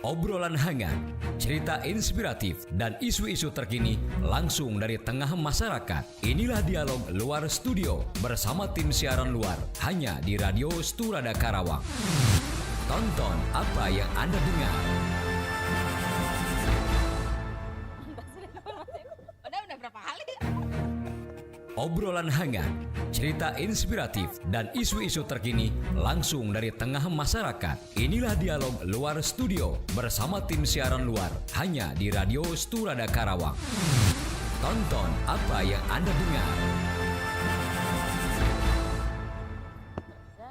Obrolan hangat, cerita inspiratif, dan isu-isu terkini langsung dari tengah masyarakat. Inilah dialog luar studio bersama tim siaran luar hanya di Radio Sturada Karawang. Tonton apa yang Anda dengar. Udah berapa kali? Obrolan hangat, cerita inspiratif, dan isu-isu terkini langsung dari tengah masyarakat. Inilah dialog luar studio bersama tim siaran luar hanya di Radio Sturada Karawang. Tonton apa yang Anda dengar.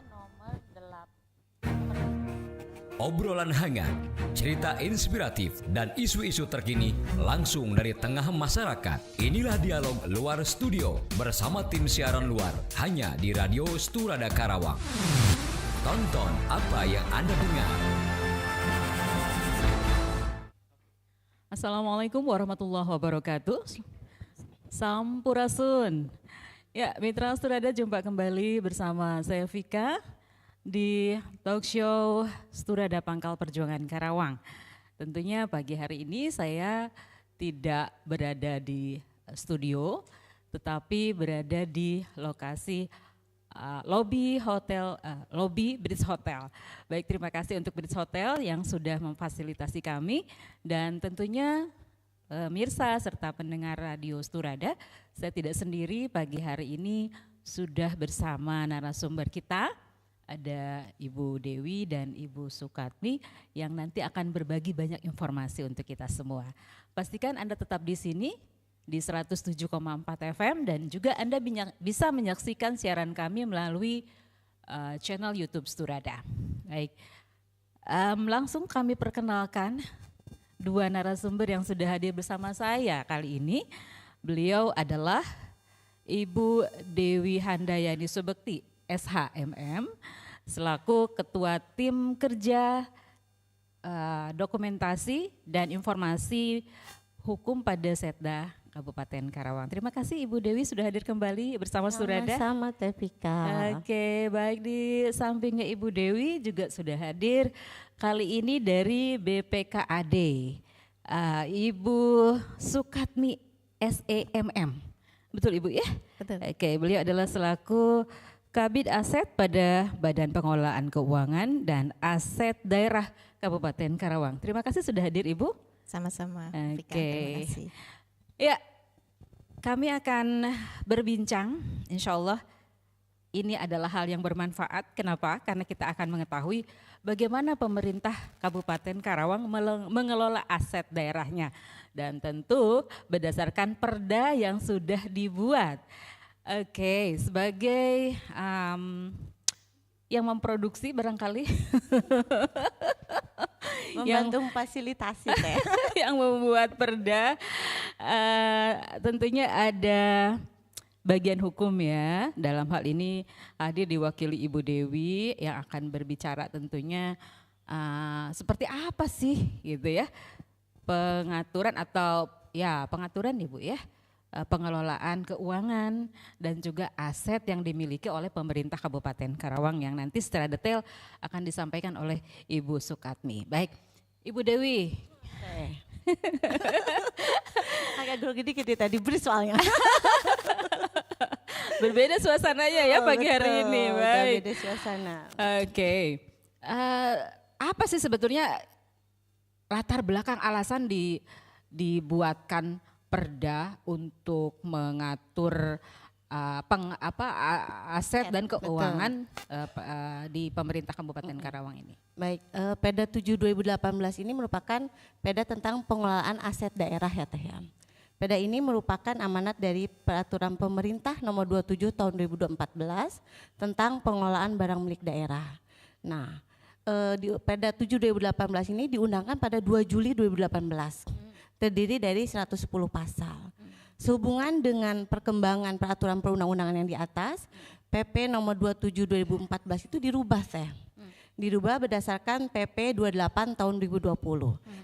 Nomor 8. Obrolan hangat, cerita inspiratif, dan isu-isu terkini langsung dari tengah masyarakat. Inilah dialog luar studio bersama tim siaran luar hanya di Radio Sturada Karawang. Tonton apa yang Anda dengar. Assalamualaikum warahmatullahi wabarakatuh. Sampurasun. Ya, Mitra Sturada, jumpa kembali bersama saya Vika di talk show Sturada Pangkal Perjuangan Karawang. Tentunya pagi hari ini saya tidak berada di studio, tetapi berada di lokasi lobby Bridge Hotel. Baik, terima kasih untuk Bridge Hotel yang sudah memfasilitasi kami, dan tentunya pemirsa serta pendengar Radio Sturada, saya tidak sendiri pagi hari ini, sudah bersama narasumber kita. Ada Ibu Dewi dan Ibu Sukatmi yang nanti akan berbagi banyak informasi untuk kita semua. Pastikan Anda tetap di sini di 107,4 FM dan juga Anda bisa menyaksikan siaran kami melalui channel YouTube Sturada. Baik, langsung kami perkenalkan dua narasumber yang sudah hadir bersama saya kali ini. Beliau adalah Ibu Dewi Handayani Subekti, SHMM, selaku Ketua Tim Kerja Dokumentasi dan Informasi Hukum pada Setda Kabupaten Karawang. Terima kasih Ibu Dewi sudah hadir kembali bersama Sturada. Sama Tevika. Oke, baik, di sampingnya Ibu Dewi juga sudah hadir kali ini dari BPKAD, Ibu Sukatmi SEMM. Betul Ibu ya? Betul. Oke, beliau adalah selaku Kabid Aset pada Badan Pengelolaan Keuangan dan Aset Daerah Kabupaten Karawang. Terima kasih sudah hadir Ibu. Sama-sama Vika, Oke. terima kasih. Ya, kami akan berbincang, insya Allah ini adalah hal yang bermanfaat. Kenapa? Karena kita akan mengetahui bagaimana pemerintah Kabupaten Karawang mengelola aset daerahnya. Dan tentu berdasarkan perda yang sudah dibuat. Oke, sebagai yang memproduksi barangkali Membantu fasilitasi Teh. yang membuat perda, tentunya ada bagian hukum ya. Dalam hal ini hadir diwakili Ibu Dewi yang akan berbicara tentunya seperti apa sih gitu ya pengaturan atau ya pengaturan Ibu ya. Pengelolaan keuangan dan juga aset yang dimiliki oleh pemerintah Kabupaten Karawang yang nanti secara detail akan disampaikan oleh Ibu Sukatmi. Baik, Ibu Dewi. Agak grogi dikit ya tadi beri soalnya. Berbeda suasananya ya pagi hari ini. Baik. Beda suasana. Oke. Apa sih sebetulnya latar belakang alasan dibuatkan perda untuk mengatur aset dan keuangan di pemerintah Kabupaten Karawang ini? Baik, Perda 7 2018 ini merupakan perda tentang pengelolaan aset daerah ya Teh ya. Perda ini merupakan amanat dari Peraturan Pemerintah Nomor 27 Tahun 2014 tentang pengelolaan barang milik daerah. Nah, di Perda 7 2018 ini diundangkan pada 2 Juli 2018. Terdiri dari 110 pasal. Sehubungan dengan perkembangan peraturan perundang-undangan yang di atas, PP nomor 27 2014 itu dirubah Teh. dirubah berdasarkan PP 28 tahun 2020.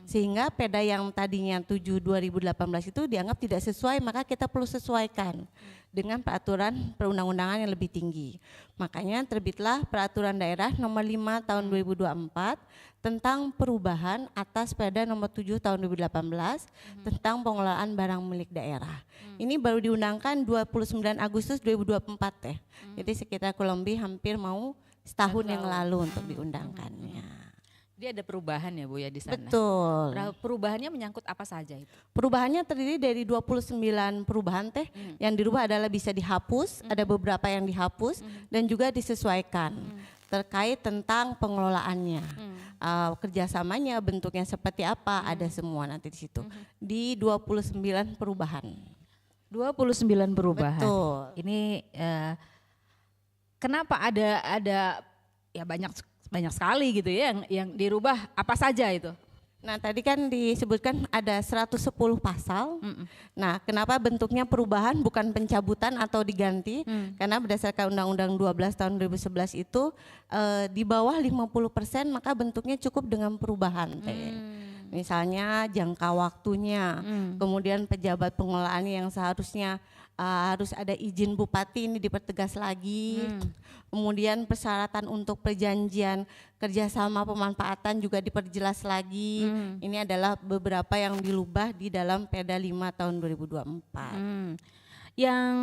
Sehingga perda yang tadinya 7 2018 itu dianggap tidak sesuai, maka kita perlu sesuaikan dengan peraturan perundang-undangan yang lebih tinggi. Makanya terbitlah Peraturan Daerah Nomor 5 Tahun 2024 tentang perubahan atas Perda Nomor 7 Tahun 2018 tentang pengelolaan barang milik daerah. Ini baru diundangkan 29 Agustus 2024 ya. Jadi sekitar kurang lebih hampir mau setahun yang lalu untuk diundangkannya. Dia ada perubahan ya Bu ya di sana. Betul. Perubahannya menyangkut apa saja itu? Perubahannya terdiri dari 29 perubahan teh. Yang dirubah adalah bisa dihapus, ada beberapa yang dihapus dan juga disesuaikan terkait tentang pengelolaannya. Kerjasamanya bentuknya seperti apa, ada semua nanti di situ. Di 29 perubahan. 29 perubahan. Betul. Ini kenapa ada ya banyak sekali gitu ya yang dirubah, apa saja itu? Nah tadi kan disebutkan ada 110 pasal. Nah kenapa bentuknya perubahan bukan pencabutan atau diganti? Karena berdasarkan Undang-Undang 12 tahun 2011 itu di bawah 50% maka bentuknya cukup dengan perubahan. Misalnya jangka waktunya, kemudian pejabat pengelolaan yang seharusnya harus ada izin bupati ini dipertegas lagi. Kemudian persyaratan untuk perjanjian kerjasama pemanfaatan juga diperjelas lagi. Ini adalah beberapa yang dilubah di dalam Perda 5 tahun 2024. Yang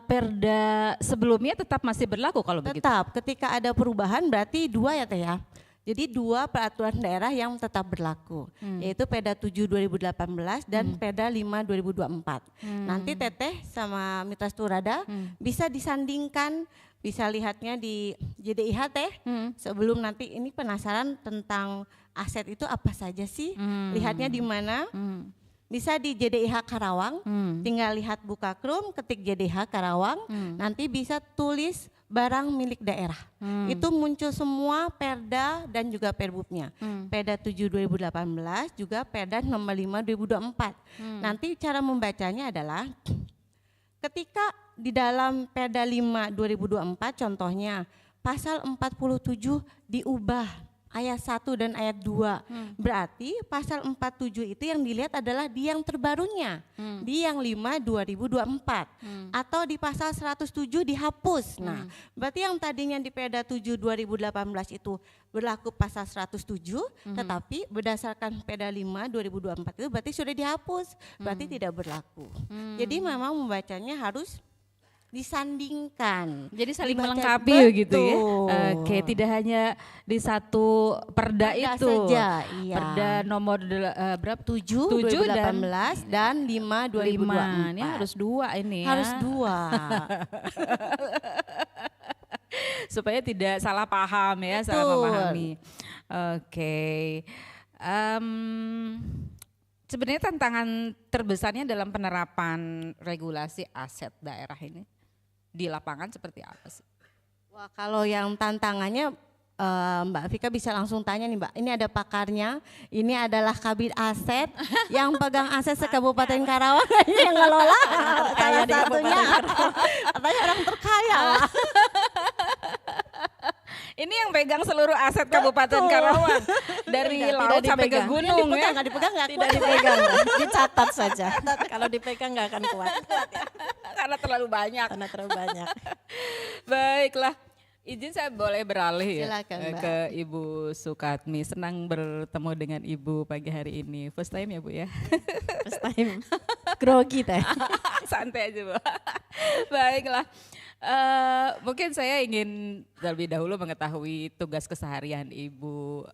Perda sebelumnya tetap masih berlaku kalau begitu? Tetap, ketika ada perubahan berarti dua ya Teh ya. Jadi dua peraturan daerah yang tetap berlaku, yaitu Perda 7 2018 dan Perda 5 2024. Nanti Teteh sama Mitra Sturada bisa disandingkan, bisa lihatnya di JDIH Teh. Sebelum nanti ini penasaran tentang aset itu apa saja sih, lihatnya di mana? Bisa di JDIH Karawang, tinggal lihat buka Chrome, ketik JDIH Karawang, nanti bisa tulis barang milik daerah. Itu muncul semua perda dan juga perbubnya. Perda 7 2018 juga perda nomor 5 2024. Nanti cara membacanya adalah ketika di dalam perda 5 2024 contohnya pasal 47 diubah ayat 1 dan ayat 2. Berarti pasal 47 itu yang dilihat adalah di yang terbarunya. Di yang 5 2024. Atau di pasal 107 dihapus. Nah, berarti yang tadinya di Perda 7 2018 itu berlaku pasal 107, tetapi berdasarkan Perda 5 2024 itu berarti sudah dihapus. Berarti tidak berlaku. Jadi memang membacanya harus disandingkan. Jadi saling Dibaca, melengkapi gitu ya. Oke, tidak hanya di satu perda itu. Saja, iya. Perda nomor berapa? 7 dan 2018 dan 5 2024. Ini harus dua ini ya. Harus dua. Supaya tidak salah paham ya, salah memahami. Oke. Sebenarnya tantangan terbesarnya dalam penerapan regulasi aset daerah ini di lapangan seperti apa sih? Wah, kalau yang tantangannya Mbak Vika bisa langsung tanya nih Mbak, ini ada pakarnya, ini adalah Kabid Aset yang pegang aset se-Kabupaten Karawang yang ngelola salah satunya katanya orang terkaya. Ini yang pegang seluruh aset Kabupaten Karawang dari laut sampai ke gunung ya. Nggak dipegang, nggak Tidak dipegang, dicatat saja. Kalau dipegang nggak akan kuat. Karena terlalu banyak. Karena terlalu banyak. Baiklah, izin saya boleh beralih ya. Silakan, Mbak. Ke Ibu Sukatmi. Senang bertemu dengan Ibu pagi hari ini. First time ya Bu ya? First time. Grogi teh. Santai aja Bu. Baiklah. Mungkin saya ingin terlebih dahulu mengetahui tugas keseharian Ibu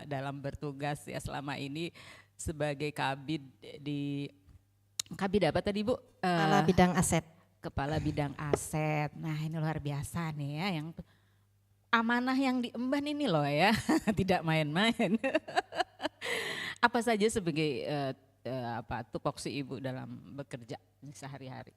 dalam bertugas ya selama ini sebagai kabid di kabid apa tadi Bu? Kepala bidang aset. Kepala bidang aset. Nah ini luar biasa nih ya, yang amanah yang diemban ini loh ya, tidak main-main. Apa saja sebagai tupoksi Ibu dalam bekerja sehari-hari?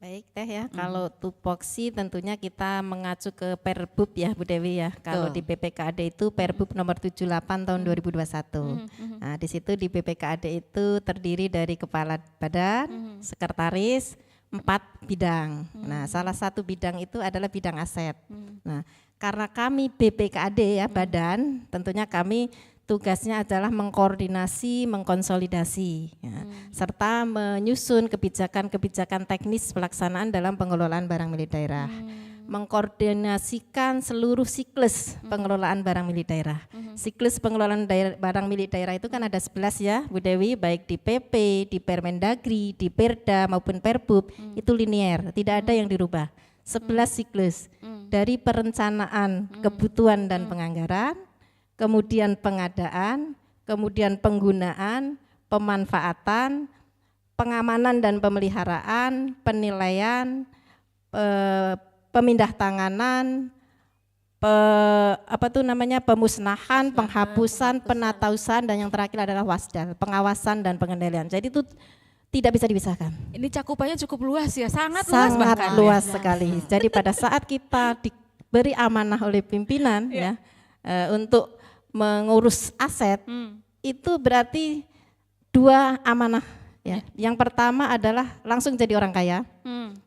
Baik teh ya, kalau tupoksi tentunya kita mengacu ke Perbub ya Bu Dewi ya. Kalau di BPKAD itu Perbub nomor 78 tahun 2021. Nah di situ di BPKAD itu terdiri dari kepala badan, sekretaris, 4 bidang. Nah salah satu bidang itu adalah bidang aset. Nah karena kami BPKAD ya badan, tentunya kami tugasnya adalah mengkoordinasi, mengkonsolidasi, ya, serta menyusun kebijakan-kebijakan teknis pelaksanaan dalam pengelolaan barang milik daerah, mengkoordinasikan seluruh siklus pengelolaan barang milik daerah. Siklus pengelolaan barang milik daerah itu kan ada 11 ya Bu Dewi, baik di PP, di Permendagri, di Perda maupun Perbub, itu linier, tidak ada yang dirubah. 11 siklus, dari perencanaan kebutuhan dan penganggaran, kemudian pengadaan, kemudian penggunaan, pemanfaatan, pengamanan dan pemeliharaan, penilaian, pemindah tanganan, pemusnahan, penghapusan, penatausan, dan yang terakhir adalah wasdal, pengawasan dan pengendalian. Jadi itu tidak bisa dipisahkan. Ini cakupannya cukup luas ya, sangat luas Sangat bahkan. luas sekali. Jadi pada saat kita diberi amanah oleh pimpinan ya untuk mengurus aset, itu berarti 2 amanah ya. Yang pertama adalah langsung jadi orang kaya.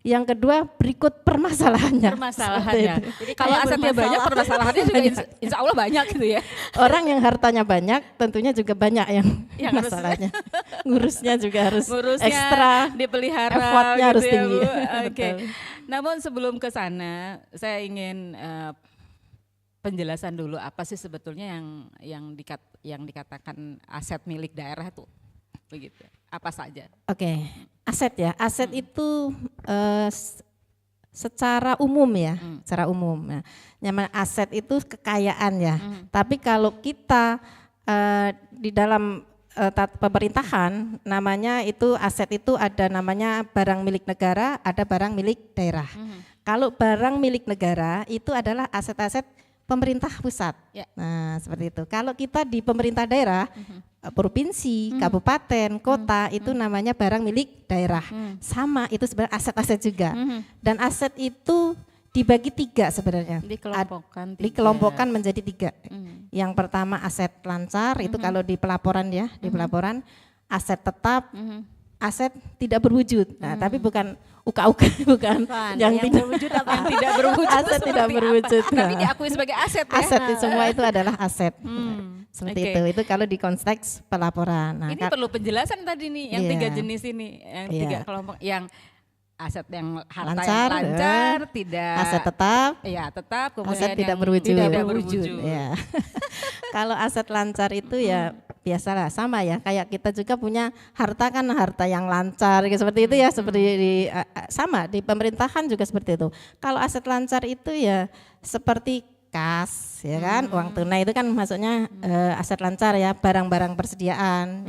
Yang kedua berikut permasalahannya. Jadi kalau asetnya banyak, permasalahannya juga insya Allah banyak gitu ya. Orang yang hartanya banyak tentunya juga banyak yang masalahnya. Ngurusnya juga harus ekstra, dipelihara, effortnya gitu harus ya, tinggi. Bu. Oke. Betul. Namun sebelum ke sana, saya ingin penjelasan dulu apa sih sebetulnya yang dikatakan aset milik daerah itu, begitu? Apa saja? Oke, aset ya. Aset itu secara umum ya, secara umum. Nah, nyaman aset itu kekayaan ya. Tapi kalau kita di dalam pemerintahan, namanya itu aset itu ada namanya barang milik negara, ada barang milik daerah. Kalau barang milik negara itu adalah aset-aset pemerintah pusat. Ya. Nah, seperti itu. Kalau kita di pemerintah daerah, provinsi, kabupaten, kota, itu namanya barang milik daerah. Sama, itu sebenarnya aset-aset juga. Dan aset itu dibagi 3 sebenarnya. Dikelompokkan menjadi 3. Yang pertama aset lancar, itu kalau di pelaporan ya, di pelaporan aset tetap, aset tidak berwujud. Nah, tapi bukan uka-uka, bukan yang tidak berwujud apa yang tidak berwujud. Aset tidak berwujud. Tapi diakui sebagai aset ya. Aset semua itu adalah aset. Seperti Oke. itu kalau di konteks pelaporan. Nah, Ini perlu penjelasan tadi nih, yang Iya. 3 jenis ini, yang 3 kelompok, yang aset yang harta Lancar, yang lancar, tidak aset tetap, ya tetap, kemudian aset tidak yang berwujud. tidak berwujud. Ya. Kalau aset lancar itu ya biasalah, sama ya, kayak kita juga punya harta kan, harta yang lancar seperti itu ya, seperti sama di pemerintahan juga seperti itu. Kalau aset lancar itu ya seperti kas ya kan, uang tunai itu kan maksudnya aset lancar ya, barang-barang persediaan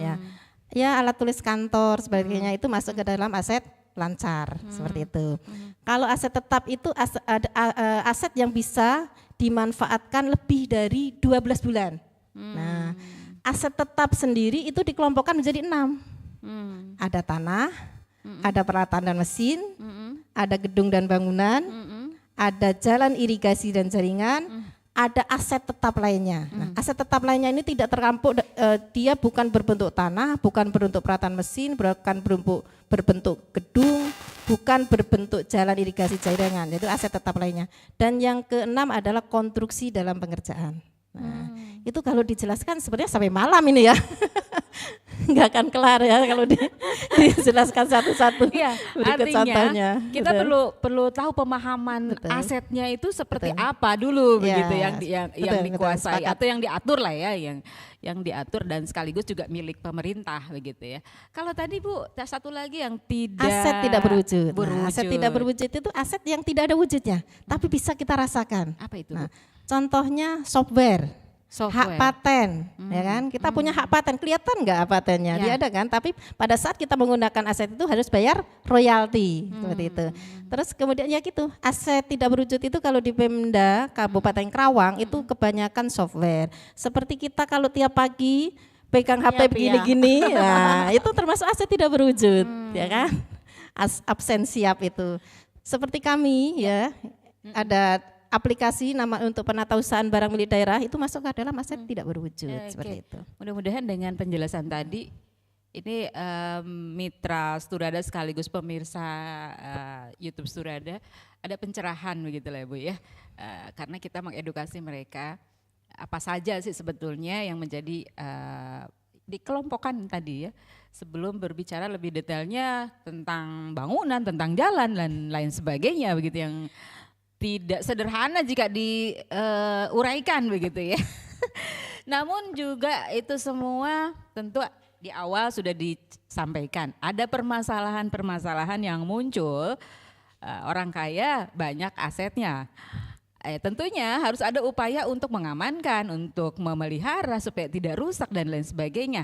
ya alat tulis kantor sebagainya, itu masuk ke dalam aset lancar seperti itu. Kalau aset tetap itu aset yang bisa dimanfaatkan lebih dari 12 bulan. Nah, aset tetap sendiri itu dikelompokkan menjadi 6. Ada tanah, ada peralatan dan mesin, ada gedung dan bangunan, ada jalan irigasi dan jaringan, ada aset tetap lainnya. Nah, aset tetap lainnya ini tidak terkampuk, dia bukan berbentuk tanah, bukan berbentuk peralatan mesin, bukan berbentuk gedung, bukan berbentuk jalan irigasi jaringan, itu aset tetap lainnya. Dan yang keenam adalah konstruksi dalam pengerjaan. Nah, itu kalau dijelaskan sebenarnya sampai malam ini ya. Nggak akan kelar ya kalau dijelaskan satu-satu. Iya, Berikut artinya contohnya. kita Betul. perlu tahu pemahaman Betul. asetnya itu seperti Betul. apa dulu, Ya, begitu yang betul, dikuasai sepakat. atau yang diatur lah ya, yang diatur dan sekaligus juga milik pemerintah begitu ya. Kalau tadi Bu, satu lagi yang Aset tidak berwujud. Nah, berwujud. aset tidak berwujud itu aset yang tidak ada wujudnya, tapi bisa kita rasakan. Apa itu? Nah, contohnya software. Hak paten, ya kan? Kita punya hak paten, kelihatan nggak patennya? Ya. Dia ada kan? Tapi pada saat kita menggunakan aset itu harus bayar royalti, seperti itu. Terus kemudian ya gitu, aset tidak berwujud itu kalau di Pemda Kabupaten Karawang itu kebanyakan software. Seperti kita kalau tiap pagi pegang HP begini-gini, nah itu termasuk aset tidak berwujud, ya kan? Absen siap itu. Seperti kami ya, ada aplikasi nama untuk penatausahaan barang milik daerah itu masuk ke dalam aset tidak berwujud, seperti itu. Mudah-mudahan dengan penjelasan tadi Ini mitra Sturada sekaligus pemirsa YouTube Sturada, ada pencerahan begitu lah Bu ya, karena kita mengedukasi mereka apa saja sih sebetulnya yang menjadi dikelompokkan tadi ya, sebelum berbicara lebih detailnya tentang bangunan, tentang jalan dan lain sebagainya begitu, yang tidak sederhana jika diuraikan begitu ya. Namun juga itu semua tentu di awal sudah disampaikan, ada permasalahan-permasalahan yang muncul, orang kaya banyak asetnya. Tentunya harus ada upaya untuk mengamankan, untuk memelihara supaya tidak rusak dan lain sebagainya.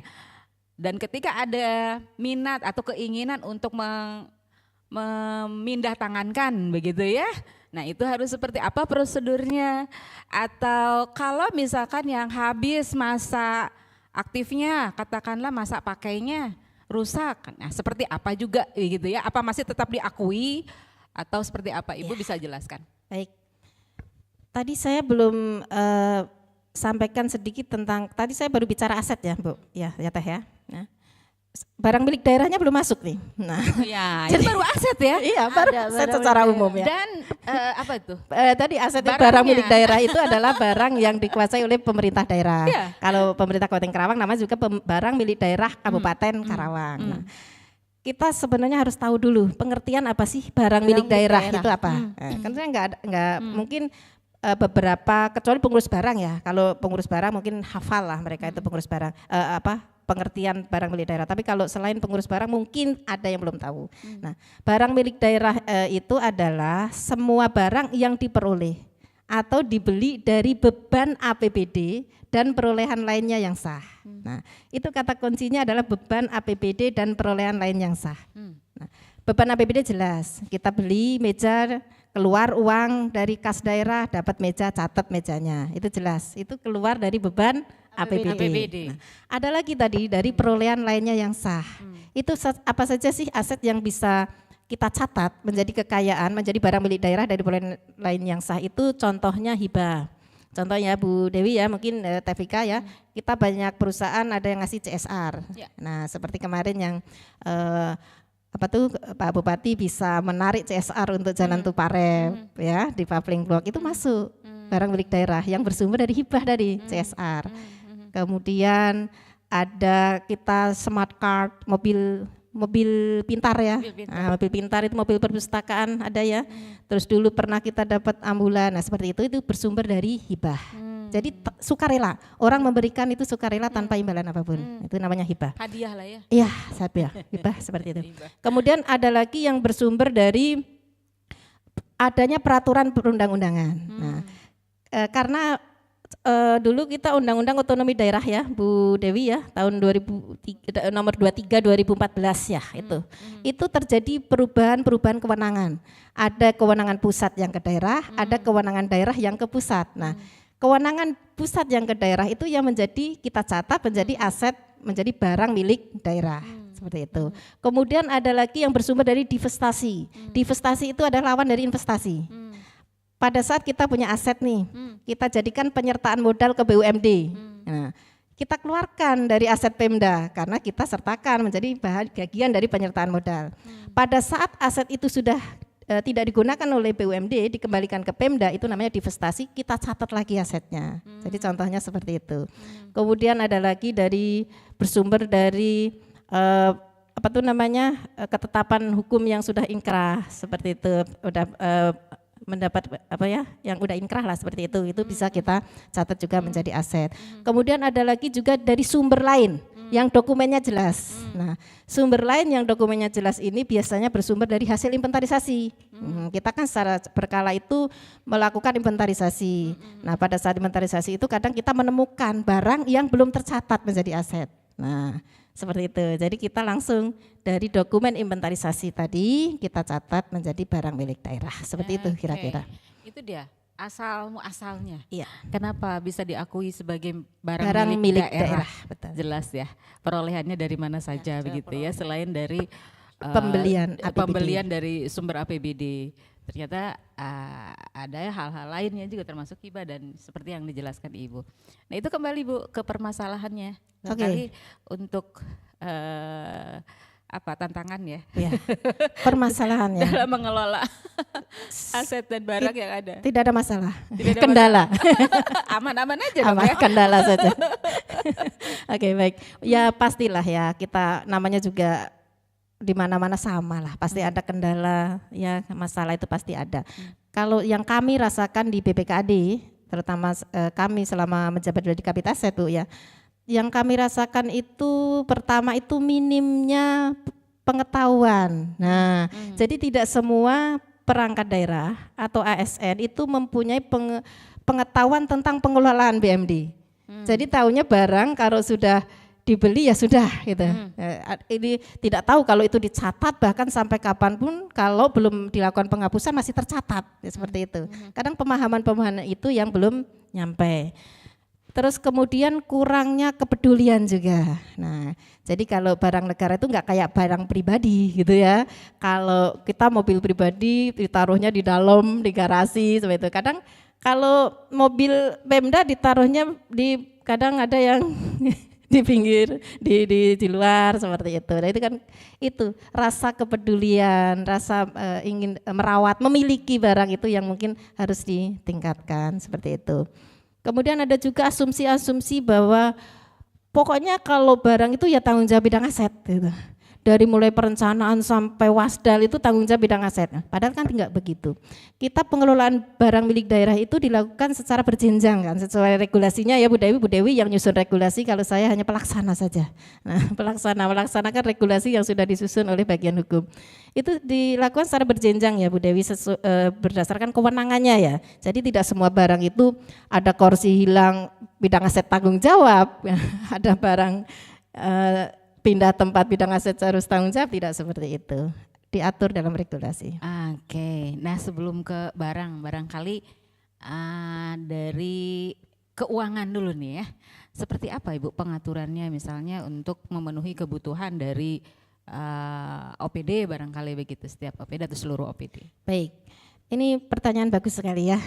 Dan ketika ada minat atau keinginan untuk memindah tangankan begitu ya, nah itu harus seperti apa prosedurnya, atau kalau misalkan yang habis masa aktifnya, katakanlah masa pakainya rusak, nah seperti apa juga gitu ya, apa masih tetap diakui atau seperti apa, Ibu bisa jelaskan? Baik, tadi saya belum sampaikan sedikit tentang, tadi saya baru bicara aset ya Bu, ya Teh ya. Nah, barang milik daerahnya belum masuk nih. Nah, ya itu baru aset ya? Iya, baru aset secara umum ya. Dan apa itu? Tadi aset barang milik daerah itu adalah barang yang dikuasai oleh pemerintah daerah. Ya. Kalau pemerintah Kabupaten Karawang namanya juga barang milik daerah Kabupaten Karawang. Nah, kita sebenarnya harus tahu dulu pengertian apa sih barang milik daerah itu apa. Kan saya nggak mungkin beberapa, kecuali pengurus barang ya. Kalau pengurus barang mungkin hafal lah mereka itu pengurus barang pengertian barang milik daerah. Tapi kalau selain pengurus barang mungkin ada yang belum tahu. Nah, barang milik daerah itu adalah semua barang yang diperoleh atau dibeli dari beban APBD dan perolehan lainnya yang sah. Nah, itu kata kuncinya adalah beban APBD dan perolehan lain yang sah. Nah, beban APBD jelas, kita beli meja, keluar uang dari kas daerah, dapat meja, catat mejanya, itu jelas, itu keluar dari beban APBD. Nah, ada lagi tadi dari perolehan lainnya yang sah. Itu apa saja sih aset yang bisa kita catat menjadi kekayaan, menjadi barang milik daerah dari perolehan lain yang sah, itu contohnya hibah. Contohnya Bu Dewi ya, mungkin Tevika ya, kita banyak perusahaan ada yang ngasih CSR. Ya. Nah, seperti kemarin yang Pak Bupati bisa menarik CSR untuk Jalan Tuparep ya di Pavling Blok, itu masuk barang milik daerah yang bersumber dari hibah dari CSR. Kemudian ada kita smart card, mobil pintar ya. Nah, mobil pintar itu mobil perpustakaan ada ya. Terus dulu pernah kita dapat ambulan. Nah, seperti itu bersumber dari hibah. Jadi sukarela, orang memberikan itu sukarela tanpa imbalan apapun. Itu namanya hibah. Hadiah lah ya. Iya, hibah seperti itu. Kemudian ada lagi yang bersumber dari adanya peraturan perundang-undangan. Nah, karena dulu kita Undang-Undang Otonomi Daerah ya, Bu Dewi ya, tahun 2003, nomor 23 2014 ya itu. Itu terjadi perubahan kewenangan. Ada kewenangan pusat yang ke daerah, ada kewenangan daerah yang ke pusat. Nah, kewenangan pusat yang ke daerah itu yang menjadi kita catat menjadi aset, menjadi barang milik daerah. Seperti itu. Kemudian ada lagi yang bersumber dari divestasi. Divestasi itu adalah lawan dari investasi. Pada saat kita punya aset nih, kita jadikan penyertaan modal ke BUMD. Nah, kita keluarkan dari aset Pemda karena kita sertakan menjadi bagian dari penyertaan modal. Pada saat aset itu sudah tidak digunakan oleh BUMD, dikembalikan ke Pemda, itu namanya divestasi, kita catat lagi asetnya. Jadi contohnya seperti itu. Kemudian ada lagi dari bersumber dari ketetapan hukum yang sudah inkrah, seperti itu, udah mendapat yang udah inkrah lah seperti itu bisa kita catat juga menjadi aset. Kemudian ada lagi juga dari sumber lain yang dokumennya jelas. Nah, sumber lain yang dokumennya jelas ini biasanya bersumber dari hasil inventarisasi. Kita kan secara berkala itu melakukan inventarisasi. Nah, pada saat inventarisasi itu kadang kita menemukan barang yang belum tercatat menjadi aset. Nah, seperti itu. Jadi kita langsung dari dokumen inventarisasi tadi kita catat menjadi barang milik daerah. Seperti itu kira-kira. Itu dia asalnya. Iya. Kenapa bisa diakui sebagai barang milik daerah? Betul. Jelas ya. Perolehannya dari mana saja begitu ya, selain dari pembelian dari sumber APBD. Ternyata ada hal-hal lainnya juga termasuk hibah dan seperti yang dijelaskan Ibu. Nah, itu kembali Bu ke permasalahannya. Kali untuk tantangan ya Ya. Permasalahannya dalam mengelola aset dan barang yang ada. tidak ada masalah, Tidak ada kendala. Aman-aman aja dong Aman, ya. kendala saja. Oke, baik. Ya pastilah ya, kita namanya juga di mana-mana sama lah, pasti ada kendala, ya masalah itu pasti ada. Kalau yang kami rasakan di BPKAD, terutama kami selama menjabat di Kabit Aset Bu ya, yang kami rasakan itu pertama itu minimnya pengetahuan. Nah, jadi tidak semua perangkat daerah atau ASN itu mempunyai pengetahuan tentang pengelolaan BMD. Jadi tahunya barang kalau sudah dibeli ya sudah gitu. Ini tidak tahu kalau itu dicatat, bahkan sampai kapanpun kalau belum dilakukan penghapusan masih tercatat ya, seperti itu. Kadang pemahaman-pemahaman itu yang belum nyampe. Terus kemudian kurangnya kepedulian juga. Nah, jadi kalau barang negara itu enggak kayak barang pribadi gitu ya. Kalau kita mobil pribadi ditaruhnya di dalam, di garasi seperti itu. Kadang kalau mobil Pemda ditaruhnya di, kadang ada yang di pinggir, di luar seperti itu. Nah, itu kan itu rasa kepedulian, rasa ingin merawat, memiliki barang itu yang mungkin harus ditingkatkan seperti itu. Kemudian ada juga asumsi-asumsi bahwa pokoknya kalau barang itu ya tanggung jawab bidang aset gitu. Dari mulai perencanaan sampai wasdal itu tanggung jawab bidang aset. Padahal kan tidak begitu. Kita pengelolaan barang milik daerah itu dilakukan secara berjenjang kan, sesuai regulasinya ya Bu Dewi yang nyusun regulasi, kalau saya hanya pelaksana saja. Nah, melaksanakan regulasi yang sudah disusun oleh bagian hukum. Itu dilakukan secara berjenjang ya Bu Dewi, berdasarkan kewenangannya ya. Jadi tidak semua barang itu ada kursi hilang bidang aset tanggung jawab, ada barang pindah tempat bidang aset harus tanggung jawab, tidak seperti itu. Diatur dalam regulasi. Oke, nah sebelum ke barang, barangkali dari keuangan dulu nih ya. Seperti apa Ibu pengaturannya misalnya untuk memenuhi kebutuhan dari OPD barangkali begitu, setiap OPD atau seluruh OPD? Baik, ini pertanyaan bagus sekali ya.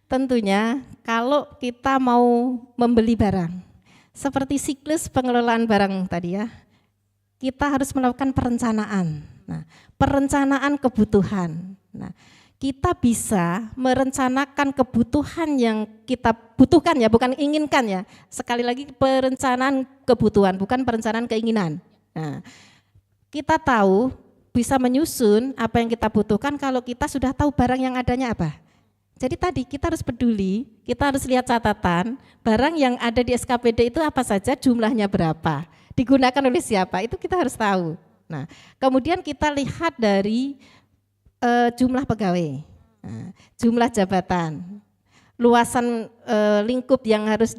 Tentunya kalau kita mau membeli barang, seperti siklus pengelolaan barang tadi ya, kita harus melakukan perencanaan. Nah, perencanaan kebutuhan. Nah, kita bisa merencanakan kebutuhan yang kita butuhkan ya, bukan inginkan ya. Sekali lagi perencanaan kebutuhan, bukan perencanaan keinginan. Nah, kita tahu bisa menyusun apa yang kita butuhkan kalau kita sudah tahu barang yang adanya apa. Jadi tadi kita harus peduli, kita harus lihat catatan, barang yang ada di SKPD itu apa saja, jumlahnya berapa, digunakan oleh siapa, itu kita harus tahu. Nah, kemudian kita lihat dari jumlah pegawai, jumlah jabatan, luasan lingkup yang harus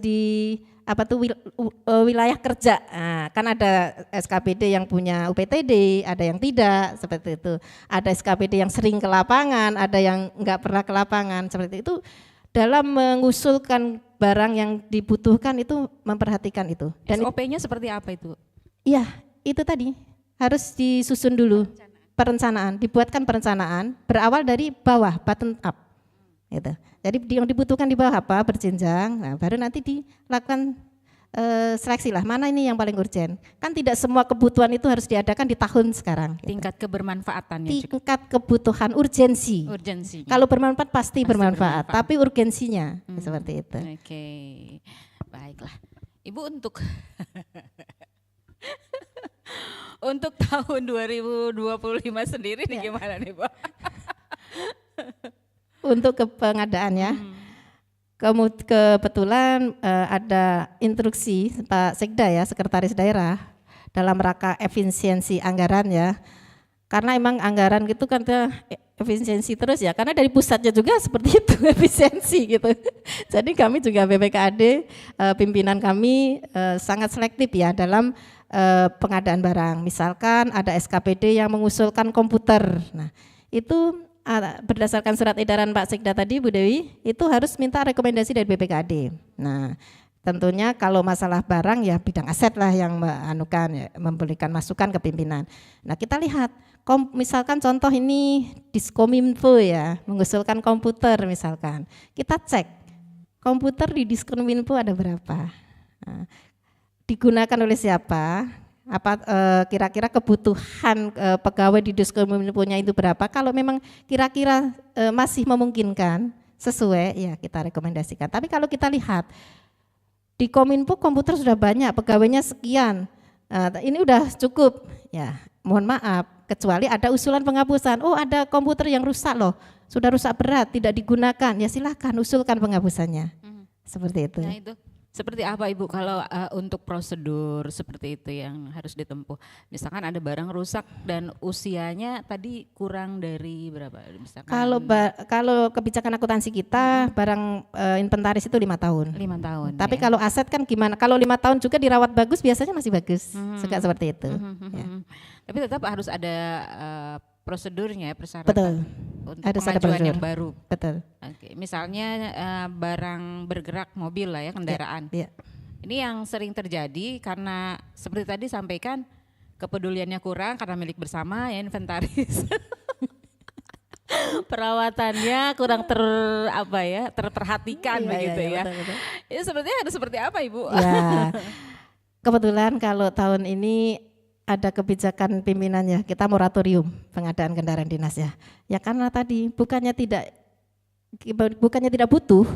wilayah kerja. Nah, kan ada SKPD yang punya UPTD, ada yang tidak, seperti itu. Ada SKPD yang sering ke lapangan, ada yang enggak pernah ke lapangan, seperti itu. Dalam mengusulkan barang yang dibutuhkan itu memperhatikan itu. Dan SOP-nya seperti apa itu? Iya, itu tadi harus disusun dulu perencanaan, dibuatkan perencanaan berawal dari bawah, bottom up. Gitu. Jadi yang dibutuhkan di bawah apa, berjenjang, nah baru nanti dilakukan seleksi lah, mana ini yang paling urgen. Kan tidak semua kebutuhan itu harus diadakan di tahun sekarang. Tingkat gitu. kebermanfaatannya juga. Tingkat kebutuhan urgensi. Kalau bermanfaat pasti bermanfaat, tapi urgensinya seperti itu. Oke, baiklah. Ibu untuk untuk tahun 2025 sendiri nih gimana nih Bu? Untuk pengadaan ya, kebetulan ada instruksi Pak Sekda ya, Sekretaris Daerah, dalam rangka efisiensi anggaran ya, karena emang anggaran gitu kan efisiensi terus ya, karena dari pusatnya juga seperti itu efisiensi gitu. Jadi kami juga BPKAD, pimpinan kami sangat selektif ya dalam pengadaan barang. Misalkan ada SKPD yang mengusulkan komputer, nah itu berdasarkan surat edaran Pak Sekda tadi Bu Dewi, itu harus minta rekomendasi dari BPKAD. Nah, tentunya kalau masalah barang ya bidang aset lah yang ya, memberikan masukan ke pimpinan. Nah, kita lihat misalkan contoh ini Diskominfo ya, mengusulkan komputer misalkan. Kita cek komputer di Diskominfo ada berapa. Nah, digunakan oleh siapa, apa kira-kira kebutuhan pegawai di Diskominfonya itu berapa. Kalau memang kira-kira masih memungkinkan sesuai, ya kita rekomendasikan. Tapi kalau kita lihat di Kominfo komputer sudah banyak, pegawainya sekian, ini udah cukup. Ya, mohon maaf, kecuali ada usulan penghapusan. Oh, ada komputer yang rusak loh, sudah rusak berat, tidak digunakan. Ya silakan usulkan penghapusannya. Seperti itu. Nah itu seperti apa Ibu kalau untuk prosedur seperti itu yang harus ditempuh? Misalkan ada barang rusak dan usianya tadi kurang dari berapa? Misalkan Kalau kebijakan akuntansi kita barang inventaris itu 5 tahun. 5 tahun. Tapi ya. kalau aset kan gimana? Kalau 5 tahun juga dirawat bagus biasanya masih bagus. Suka seperti itu. Ya. Tapi tetap harus ada prosedurnya, persyaratan Betul. untuk Harus ada pengajuan prosedur. yang baru. Betul. Oke, misalnya barang bergerak mobil lah ya, kendaraan. Ya. Ini yang sering terjadi karena seperti tadi sampaikan kepeduliannya kurang karena milik bersama ya, inventaris. Perawatannya kurang terperhatikan begitu ya. Betul. Itu sepertinya harus seperti apa Ibu? Ya. Kebetulan kalau tahun ini ada kebijakan pimpinannya, kita moratorium pengadaan kendaraan dinas ya. Ya karena tadi bukannya tidak butuh,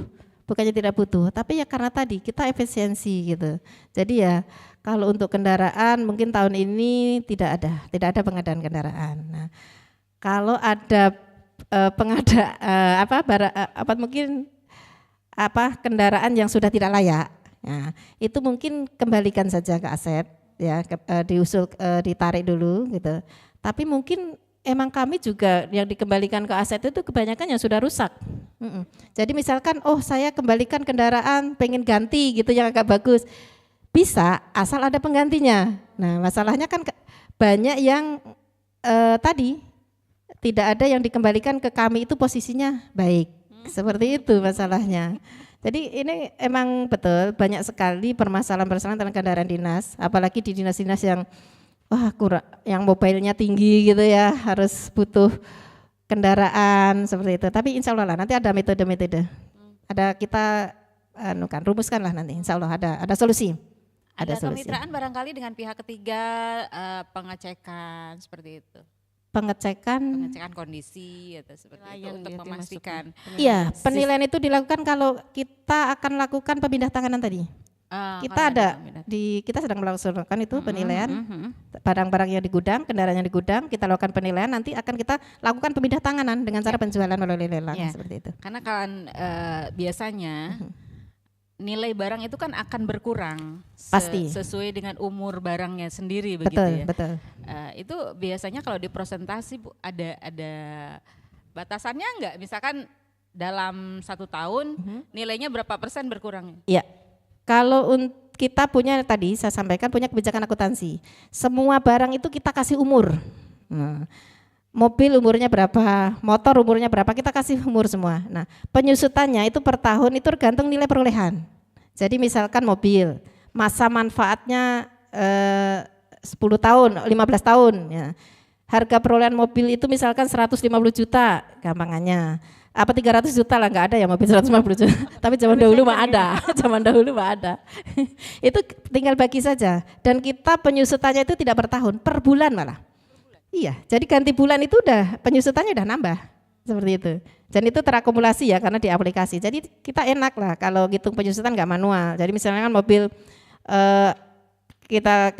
tapi ya karena tadi kita efisiensi gitu. Jadi ya kalau untuk kendaraan mungkin tahun ini tidak ada pengadaan kendaraan. Nah, kalau ada kendaraan yang sudah tidak layak, nah, itu mungkin kembalikan saja ke aset. Ya ditarik dulu gitu. Tapi mungkin emang kami juga yang dikembalikan ke aset itu kebanyakan yang sudah rusak. Jadi misalkan saya kembalikan kendaraan pengen ganti gitu yang agak bagus, bisa asal ada penggantinya. Nah masalahnya kan banyak yang tadi tidak ada yang dikembalikan ke kami itu posisinya baik. Seperti itu masalahnya. Jadi ini emang betul banyak sekali permasalahan-permasalahan tentang kendaraan dinas, apalagi di dinas-dinas yang yang mobilenya tinggi gitu ya, harus butuh kendaraan seperti itu. Tapi insya Allah lah nanti ada metode-metode, ada kita rumuskan lah nanti, insya Allah ada solusi. Ada solusi. kemitraan barangkali dengan pihak ketiga, pengecekan seperti itu. Pengecekan kondisi atau seperti itu Penilaian untuk gitu memastikan. Iya, penilaian itu dilakukan kalau kita akan lakukan pemindah tanganan tadi. Kita kita sedang melaksanakan itu penilaian barang-barang yang di gudang, kendaraan yang di gudang, kita lakukan penilaian, nanti akan kita lakukan pemindah tanganan dengan cara penjualan melalui lelang seperti itu. Karena kan biasanya nilai barang itu kan akan berkurang Pasti sesuai dengan umur barangnya sendiri begitu ya. Betul. Itu biasanya kalau di presentasi Bu, ada batasannya enggak? Misalkan dalam 1 tahun nilainya berapa persen berkurangnya? Iya. Kalau kita punya tadi saya sampaikan punya kebijakan akuntansi. Semua barang itu kita kasih umur. Mobil umurnya berapa, motor umurnya berapa, kita kasih umur semua. Nah, penyusutannya itu per tahun itu tergantung nilai perolehan. Jadi misalkan mobil, masa manfaatnya 10 tahun, 15 tahun. Ya. Harga perolehan mobil itu misalkan 150 juta gampangannya. Apa 300 juta lah, nggak ada ya mobil 150 juta. Tapi zaman dahulu mah ada. Itu tinggal bagi saja. Dan kita penyusutannya itu tidak per tahun, per bulan malah. Iya, jadi ganti bulan itu udah penyusutannya udah nambah seperti itu. Dan itu terakumulasi ya karena di aplikasi. Jadi kita enak lah kalau hitung penyusutan nggak manual. Jadi misalnya kan mobil kita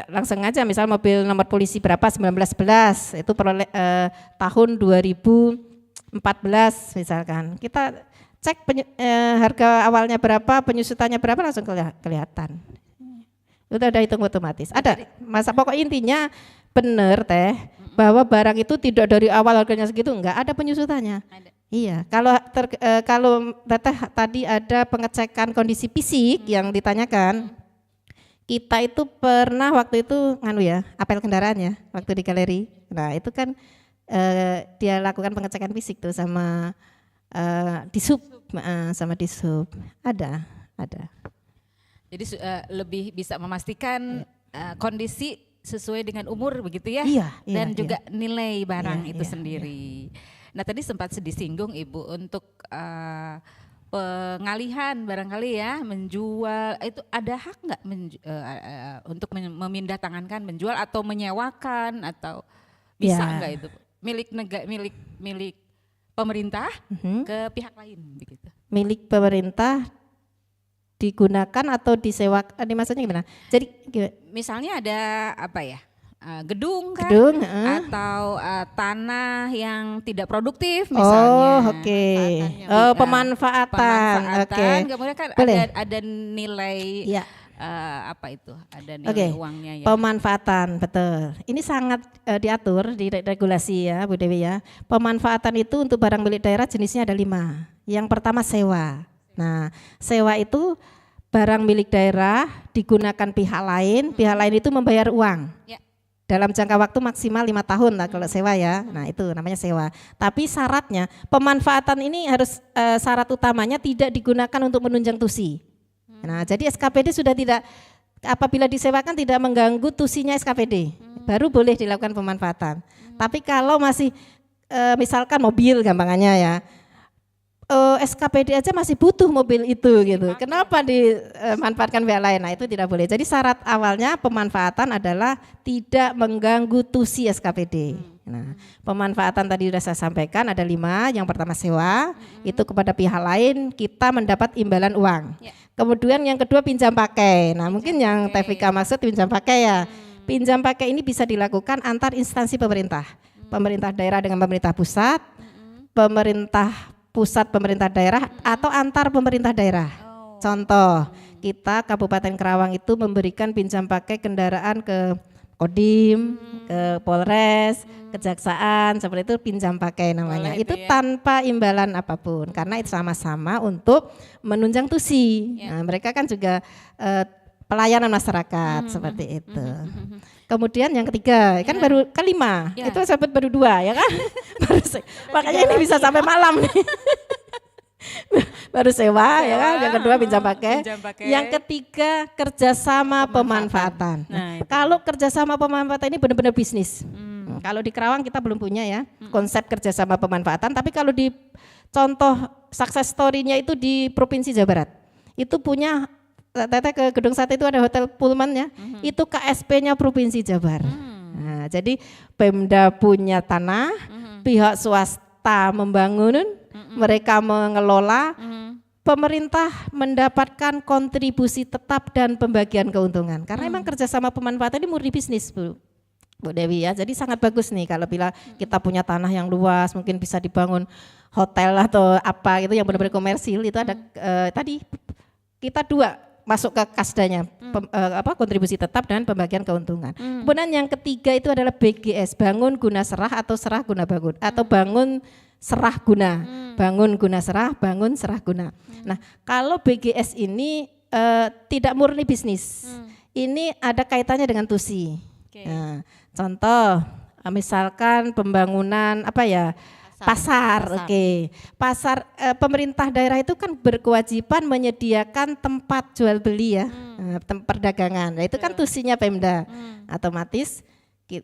langsung aja, misal mobil nomor polisi berapa 1911 itu tahun 2014 misalkan. Kita cek harga awalnya berapa, penyusutannya berapa langsung kelihatan. Itu udah hitung otomatis. Ada masa pokok intinya benar bahwa barang itu tidak dari awal harganya segitu, enggak ada penyusutannya. Ada. Iya, kalau Teteh tadi ada pengecekan kondisi fisik yang ditanyakan, kita itu pernah waktu itu apel kendaraan ya, waktu di galeri. Nah itu kan dia lakukan pengecekan fisik tuh sama Disub, sama Disub. Ada. Jadi lebih bisa memastikan kondisi sesuai dengan umur begitu ya, dan juga nilai barang itu sendiri. Nah tadi sempat disinggung Ibu untuk pengalihan barangkali ya, menjual, itu ada hak nggak untuk memindahtangankan, menjual atau menyewakan atau bisa Ya. nggak itu milik pemerintah ke pihak lain begitu? Milik pemerintah digunakan atau disewakan, ini maksudnya gimana? Jadi Misalnya ada apa ya, gedung kan, gedung, atau tanah yang tidak produktif misalnya. oh oke, pemanfaatan, oke, Kemudian kan boleh. ada nilai Ya. apa itu, ada nilai Oke, uangnya ya. pemanfaatan, betul. Ini sangat diatur di regulasi ya Bu Dewi ya. Pemanfaatan itu untuk barang milik daerah jenisnya ada 5. Yang pertama sewa. Nah, sewa itu barang milik daerah digunakan pihak lain itu membayar uang. Ya. Dalam jangka waktu maksimal 5 tahun lah kalau sewa ya. Nah itu namanya sewa. Tapi syaratnya pemanfaatan ini harus syarat utamanya tidak digunakan untuk menunjang tusi. Nah jadi SKPD sudah tidak, apabila disewakan tidak mengganggu tusinya SKPD, baru boleh dilakukan pemanfaatan. Tapi kalau masih misalkan mobil gampangannya ya, SKPD aja masih butuh mobil itu gitu. Kenapa dimanfaatkan pihak lain? Nah itu tidak boleh. Jadi syarat awalnya pemanfaatan adalah tidak mengganggu tusi SKPD. Nah pemanfaatan tadi sudah saya sampaikan ada 5. Yang pertama sewa, itu kepada pihak lain kita mendapat imbalan uang. Ya. Kemudian yang kedua pinjam pakai. Nah mungkin yang TVK maksud pinjam pakai ya. Pinjam pakai ini bisa dilakukan antar instansi pemerintah. Pemerintah daerah dengan pemerintah pusat, pemerintah pusat pemerintah daerah atau antar pemerintah daerah. Contoh, kita Kabupaten Karawang itu memberikan pinjam pakai kendaraan ke Kodim, ke Polres, Kejaksaan, seperti itu pinjam pakai namanya. Boleh Itu itu ya. tanpa imbalan apapun karena itu sama-sama untuk menunjang tusi. Ya. Nah, mereka kan juga pelayanan masyarakat seperti itu. Kemudian yang ketiga kan baru kelima, Ya. itu sahabat baru 2 ya kan. Makanya ini bisa sampai malam nih. Baru sewa ya kan, yang kedua pinjam pakai, pinjam pakai. yang ketiga kerjasama pemanfaatan. Nah, itu. Kalau kerjasama pemanfaatan ini benar-benar bisnis. Kalau di Karawang kita belum punya ya konsep kerjasama pemanfaatan, tapi kalau di contoh success story-nya itu di Provinsi Jawa Barat, itu punya Teteh ke Gedung Sate itu ada hotel Pullman ya, itu KSP-nya Provinsi Jabar. Nah, jadi Pemda punya tanah, pihak swasta membangun, mereka mengelola, pemerintah mendapatkan kontribusi tetap dan pembagian keuntungan. Karena memang kerjasama pemanfaatan ini murni bisnis Bu Dewi ya, jadi sangat bagus nih kalau bila kita punya tanah yang luas, mungkin bisa dibangun hotel atau apa gitu yang benar-benar komersil, itu ada tadi kita 2 masuk ke kasdanya, kontribusi tetap dan pembagian keuntungan. Kemudian yang ketiga itu adalah BGS, bangun guna serah atau serah guna bangun, atau bangun serah guna, bangun guna serah, bangun serah guna. Nah kalau BGS ini tidak murni bisnis, ini ada kaitannya dengan tusi. Oke. Nah, contoh misalkan pembangunan apa ya, pasar. Oke. Pasar pemerintah daerah itu kan berkewajiban menyediakan tempat jual beli ya, perdagangan. Nah, itu kan tusinya Pemda. Otomatis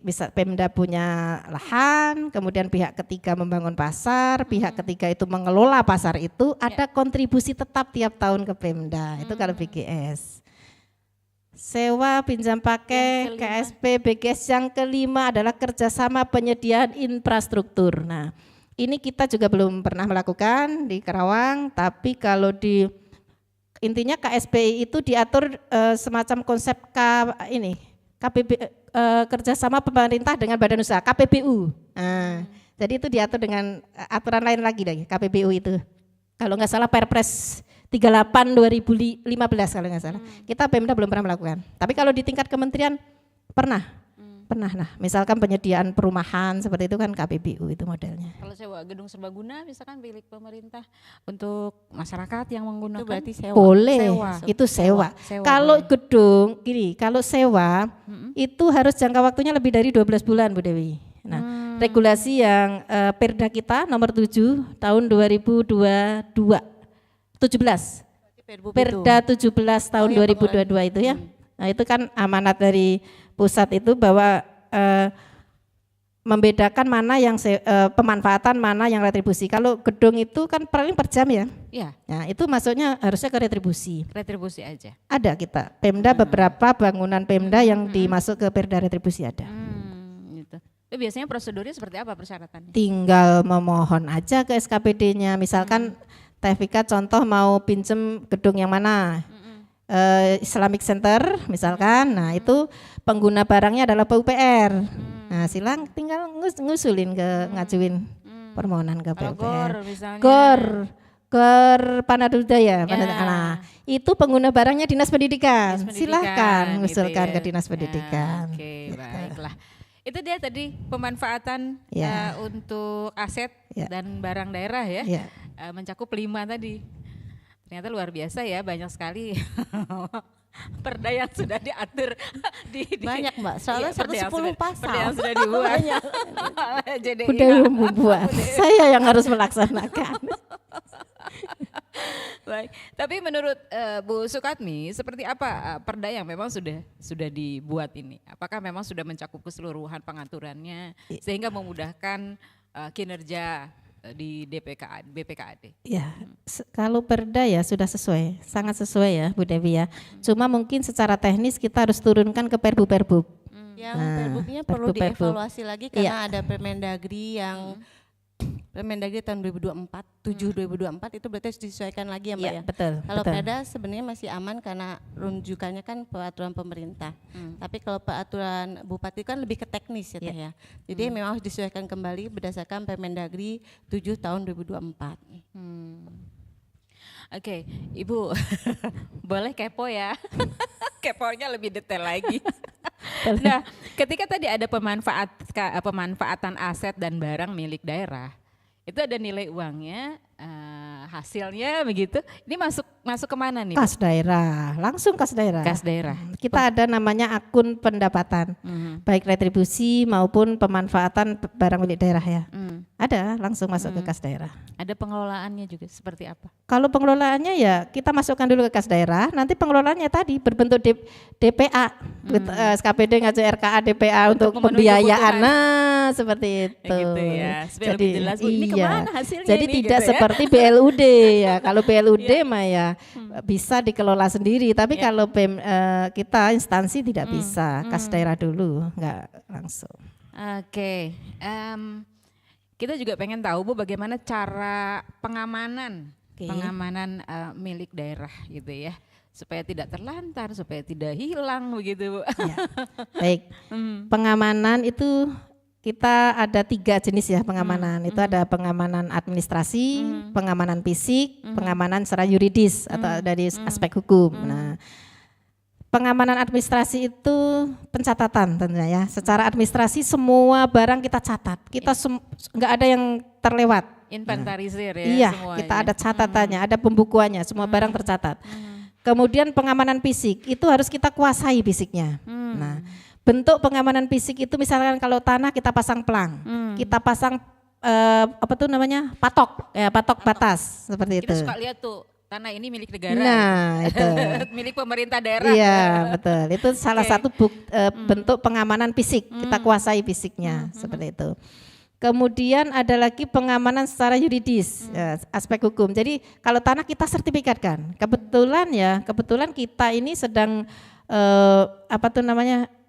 bisa Pemda punya lahan, kemudian pihak ketiga membangun pasar, pihak ketiga itu mengelola pasar itu, ada kontribusi tetap tiap tahun ke Pemda. Itu kalau BGS. Sewa, pinjam pakai, KSP, BGS. Yang kelima adalah kerjasama penyediaan infrastruktur. Nah, ini kita juga belum pernah melakukan di Karawang, tapi kalau di intinya KSPI itu diatur semacam konsep kerjasama pemerintah dengan badan usaha KPBU. Nah, jadi itu diatur dengan aturan lain lagi KPBU itu. Kalau nggak salah Perpres 38 2015 kalau nggak salah. Kita Pemda belum pernah melakukan. Tapi kalau di tingkat kementerian pernah. Nah, misalkan penyediaan perumahan seperti itu kan KPBU itu modelnya. Kalau sewa gedung serbaguna misalkan milik pemerintah untuk masyarakat yang menggunakan, Itu berarti sewa. Boleh, Sewa. itu sewa. Sewa Kalau boleh. gedung, gini, kalau sewa itu harus jangka waktunya lebih dari 12 bulan Bu Dewi. Nah, regulasi yang Perda kita nomor 7 tahun 2022, 17. Perda 17 tahun 2022 itu ya. Nah, itu kan amanat dari pusat itu bahwa membedakan mana yang pemanfaatan, mana yang retribusi. Kalau gedung itu kan paling per jam ya. Iya, Nah, itu masuknya harusnya ke retribusi. retribusi aja. Ada kita, Pemda beberapa bangunan Pemda yang dimasuk ke perda retribusi ada. Gitu. Itu biasanya prosedurnya seperti apa persyaratannya? Tinggal memohon aja ke SKPD-nya. Misalkan Teh Vika contoh mau pinjem gedung yang mana? Islamic Center misalkan. Nah, itu pengguna barangnya adalah PUPR. Nah, silang tinggal ngusulin ngajuin permohonan ke Kalau PUPR. GOR misalnya. Gor Panadudaya. Nah, itu pengguna barangnya Dinas Pendidikan. Dinas Pendidikan, Silahkan gitu ngusulkan ya. ke Dinas Pendidikan. Ya, Oke, baiklah. Itu dia tadi pemanfaatan Ya. untuk aset Ya. dan barang daerah ya. Ya. Mencakup 5 tadi. Ternyata luar biasa ya, banyak sekali perda yang sudah diatur di Banyak, Mbak. Soalnya perda yang 110 sudah- pasal. perda yang sudah dibuat. Jadi Udah membuat. Saya yang harus melaksanakan. baik. Tapi menurut Bu Sukatmi, seperti apa perda yang memang sudah dibuat ini? Apakah memang sudah mencakup keseluruhan pengaturannya sehingga memudahkan kinerja di BPKAD? Ya, kalau perda ya sudah sesuai, sangat sesuai ya Bu Dewi ya. Cuma mungkin secara teknis kita harus turunkan ke Perbu-Perbu. Yang Nah, perbuknya perlu Perbu. dievaluasi lagi karena ada Permendagri yang Permendagri tahun 2024, 7/2024 itu berarti harus disesuaikan lagi ya Mbak Iya, ya. betul. Kalau betul. perda sebenarnya masih aman karena rujukannya kan peraturan pemerintah. Tapi kalau peraturan bupati kan lebih ke teknis ya Teh ya. Jadi memang harus disesuaikan kembali berdasarkan Permendagri 7 tahun 2024. Oke, Ibu boleh kepo ya. Keponya lebih detail lagi. Nah, ketika tadi ada pemanfaatan aset dan barang milik daerah, itu ada nilai uangnya, hasilnya begitu. Ini masuk kemana nih? Kas daerah, langsung kas daerah. Kas daerah. Kita ada namanya akun pendapatan, baik retribusi maupun pemanfaatan barang milik daerah ya. Ada langsung masuk ke kas daerah. Ada pengelolaannya juga seperti apa? Kalau pengelolaannya ya kita masukkan dulu ke kas daerah, nanti pengelolaannya tadi berbentuk DPA, SKPD ngacu RKA DPA untuk memenuhi pembiayaan, kebutuhan. nah seperti itu. Gitu ya, supaya lebih jelas, Bu, ini kemana hasilnya Jadi nih, tidak gitu ya. seperti BLUD ya. Kalau BLUD mah ya bisa dikelola sendiri, tapi kalau kita instansi tidak bisa, kas daerah dulu, enggak langsung. Oke, kita juga pengen tahu Bu bagaimana cara pengamanan milik daerah gitu ya, supaya tidak terlantar, supaya tidak hilang begitu Bu. Ya. Baik, pengamanan itu kita ada 3 jenis ya pengamanan. Itu ada pengamanan administrasi, pengamanan fisik, pengamanan secara yuridis atau dari aspek hukum. Nah, pengamanan administrasi itu pencatatan tentunya ya. Secara administrasi semua barang kita catat. Kita nggak ada yang terlewat. Inventarisir ya Iya, semuanya. kita ada catatannya, ada pembukuannya, semua barang tercatat. Kemudian pengamanan fisik itu harus kita kuasai fisiknya. Nah, bentuk pengamanan fisik itu misalkan kalau tanah kita pasang pelang, kita pasang patok, ya patok batas seperti Kita itu. suka lihat tuh tanah ini milik negara. Nah, itu. Milik pemerintah daerah. Iya, betul. Itu salah satu bentuk pengamanan fisik. Kita kuasai fisiknya, seperti itu. Kemudian ada lagi pengamanan secara yuridis, aspek hukum. Jadi kalau tanah kita sertifikatkan. Kebetulan kita ini sedang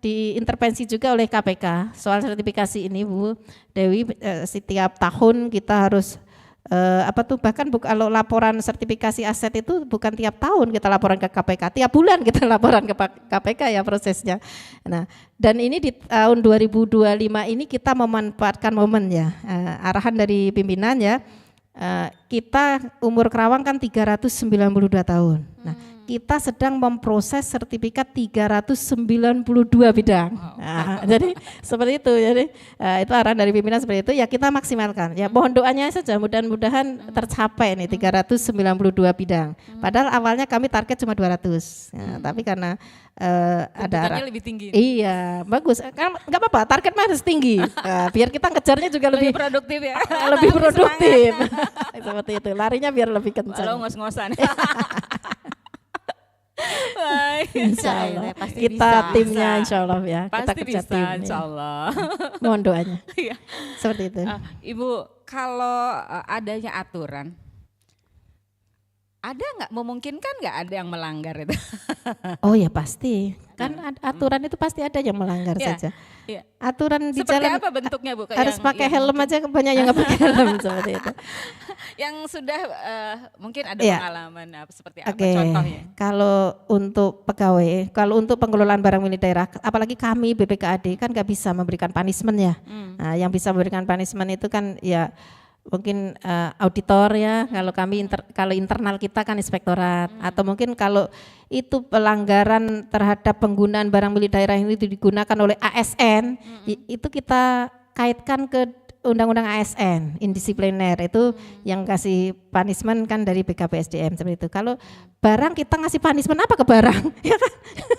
diintervensi juga oleh KPK soal sertifikasi ini Bu Dewi. Setiap tahun kita harus bahkan kalau laporan sertifikasi aset itu bukan tiap tahun kita laporan ke KPK, tiap bulan kita laporan ke KPK ya prosesnya. Nah, dan ini di tahun 2025 ini kita memanfaatkan momen ya, arahan dari pimpinan ya, kita umur Kerawang kan 392 tahun. Nah, kita sedang memproses sertifikat 392 bidang. Nah, jadi seperti itu. Jadi itu arahan dari pimpinan seperti itu. Ya kita maksimalkan. Ya mohon doanya saja. Mudah-mudahan tercapai nih 392 bidang. Padahal awalnya kami target cuma 200. Ya, tapi karena ada Tuntutannya lebih tinggi. Iya, bagus. Kan nggak apa-apa. Target mah harus tinggi. Biar kita ngejarnya juga Lebih lebih produktif ya. lebih produktif. Seperti itu. Larinya biar lebih Kalau kencang. ngos-ngosan. Baik. Insya Allah. Ya, pasti Kita bisa. timnya Bisa. insya Allah ya. Kita Pasti kerja bisa, tim. insya Ya. Allah. Mohon doanya. Iya. Seperti itu. Ibu, kalau adanya aturan, ada nggak memungkinkan nggak ada yang melanggar itu? Oh ya pasti. Kan aturan itu pasti ada yang melanggar Iya, saja. iya. Aturan di Seperti jalan apa bentuknya Bu? harus Yang- pakai yang helm aja banyak yang nggak pakai helm seperti itu. Yang sudah mungkin ada Iya. pengalaman seperti apa Oke, contohnya? kalau untuk pegawai, kalau untuk pengelolaan barang milik daerah, apalagi kami BPKAD kan nggak bisa memberikan punishment ya. Nah, yang bisa memberikan punishment itu kan ya mungkin auditor ya. Kalau kami kalau internal kita kan inspektorat, atau mungkin kalau itu pelanggaran terhadap penggunaan barang milik daerah ini digunakan oleh ASN, itu kita kaitkan ke Undang-Undang ASN, indisipliner itu yang kasih punishment kan dari BKPSDM seperti itu. Kalau barang kita ngasih punishment apa ke barang, ya kan?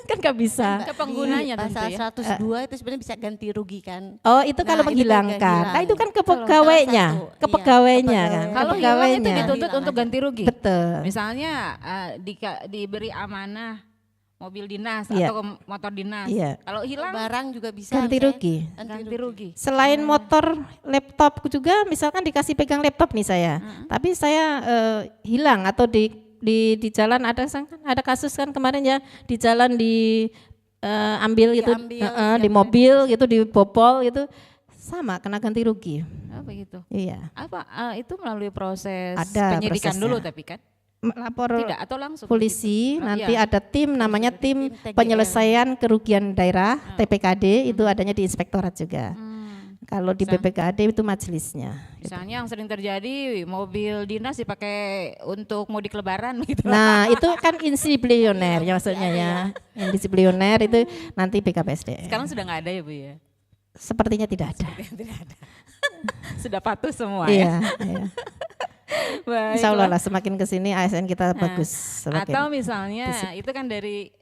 Kan nggak bisa. Ke penggunanya Di tentu pasal ya. 102 itu sebenarnya bisa ganti rugi kan. Oh itu kalau Nah, itu menghilangkan, hilang. nah itu kan ke Kalau pegawainya, salah satu, ke iya, pegawainya ke kan, pegawai. ke Kalau hilang itu pegawainya. dituntut Hilang untuk aja. ganti rugi. Betul. Misalnya diberi amanah mobil dinas Iya. atau motor dinas. Iya. Kalau hilang Barang juga bisa. Ganti harusnya rugi. ganti rugi. Selain motor, laptop juga, misalkan dikasih pegang laptop nih saya, tapi saya hilang atau di jalan ada kasus kan kemarin ya di jalan ambil gitu, Diambil, di mobil gitu dibopol gitu, sama kena ganti rugi. Oh begitu. Iya. Apa itu melalui proses Ada penyidikan prosesnya. dulu tapi kan? Lapor Tidak atau langsung polisi, begitu? Oh, nanti iya. ada tim namanya tim TGN. penyelesaian kerugian daerah TPKD, itu adanya di inspektorat juga. Kalau di BPKAD itu majelisnya. Misalnya yang sering terjadi mobil dinas dipakai untuk mudik lebaran gitu. Nah itu kan indisipliner ya maksudnya ya. Indisipliner itu nanti BKPSDM. Sekarang sudah nggak ada ya Bu ya? Sepertinya tidak ada. Tidak ada. Sudah patuh semua ya. Iya, iya. Baiklah. Insya Allah lah semakin kesini ASN kita bagus. Semakin. Atau misalnya itu kan dari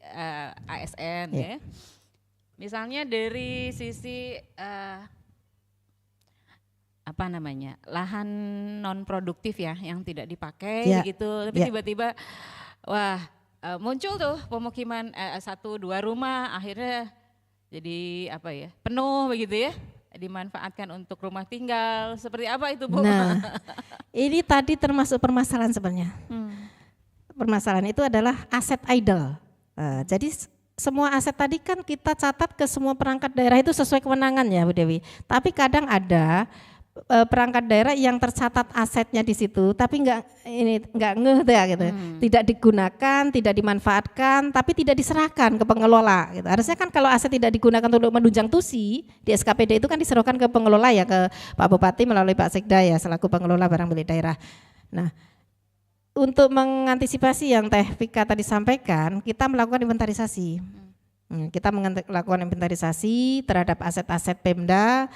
ASN ya. Misalnya dari sisi apa namanya lahan non produktif ya yang tidak dipakai Ya. gitu, tapi Ya. tiba-tiba wah muncul tuh pemukiman 1-2 rumah akhirnya jadi apa ya penuh begitu ya, dimanfaatkan untuk rumah tinggal, seperti apa itu Bu? Nah ini tadi termasuk permasalahan sebenarnya. Permasalahan itu adalah aset idle. Nah, jadi semua aset tadi kan kita catat ke semua perangkat daerah itu sesuai kewenangan ya Bu Dewi. Tapi kadang ada perangkat daerah yang tercatat asetnya di situ, tapi nggak ngeh ya gitu, tidak digunakan, tidak dimanfaatkan, tapi tidak diserahkan ke pengelola. Gitu. Harusnya kan kalau aset tidak digunakan untuk menunjang tusi di SKPD itu kan diserahkan ke pengelola ya, ke Pak Bupati melalui Pak Sekda ya selaku pengelola barang milik daerah. Nah, untuk mengantisipasi yang Teh Vika tadi sampaikan, kita melakukan inventarisasi. Kita melakukan inventarisasi terhadap aset-aset Pemda,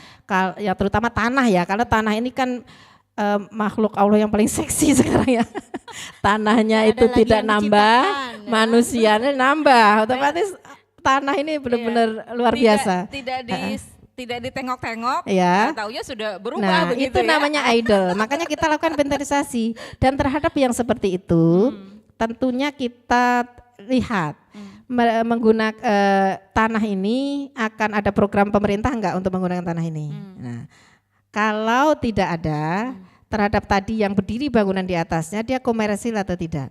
ya terutama tanah ya, karena tanah ini kan makhluk Allah yang paling seksi sekarang ya. Tanahnya Nggak itu ada lagi tidak yang nambah, diciptakan, ya. manusianya nambah, otomatis tanah ini benar-benar luar biasa. Tidak ditengok-tengok, Ya. taunya sudah berubah Nah, begitu itu ya. namanya idle. Makanya kita lakukan inventarisasi dan terhadap yang seperti itu, tentunya kita lihat menggunakan tanah ini akan ada program pemerintah enggak untuk menggunakan tanah ini. Nah, kalau tidak ada terhadap tadi yang berdiri bangunan di atasnya, dia komersil atau tidak?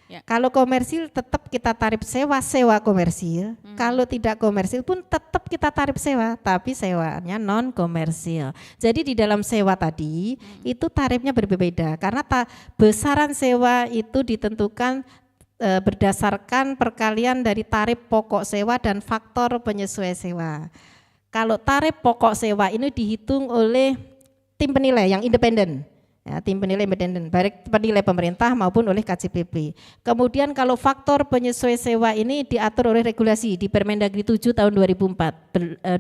Ya. Kalau komersil tetap kita tarif sewa komersil. Kalau tidak komersil pun tetap kita tarif sewa, tapi sewanya non komersil. Jadi di dalam sewa tadi itu tarifnya berbeda karena besaran sewa itu ditentukan berdasarkan perkalian dari tarif pokok sewa dan faktor penyesuaian sewa. Kalau tarif pokok sewa ini dihitung oleh tim penilai yang independen. Ya, tim penilai independen, baik penilai pemerintah maupun oleh KJPP. Kemudian kalau faktor penyesuaian sewa ini diatur oleh regulasi di Permendagri 7 tahun 2024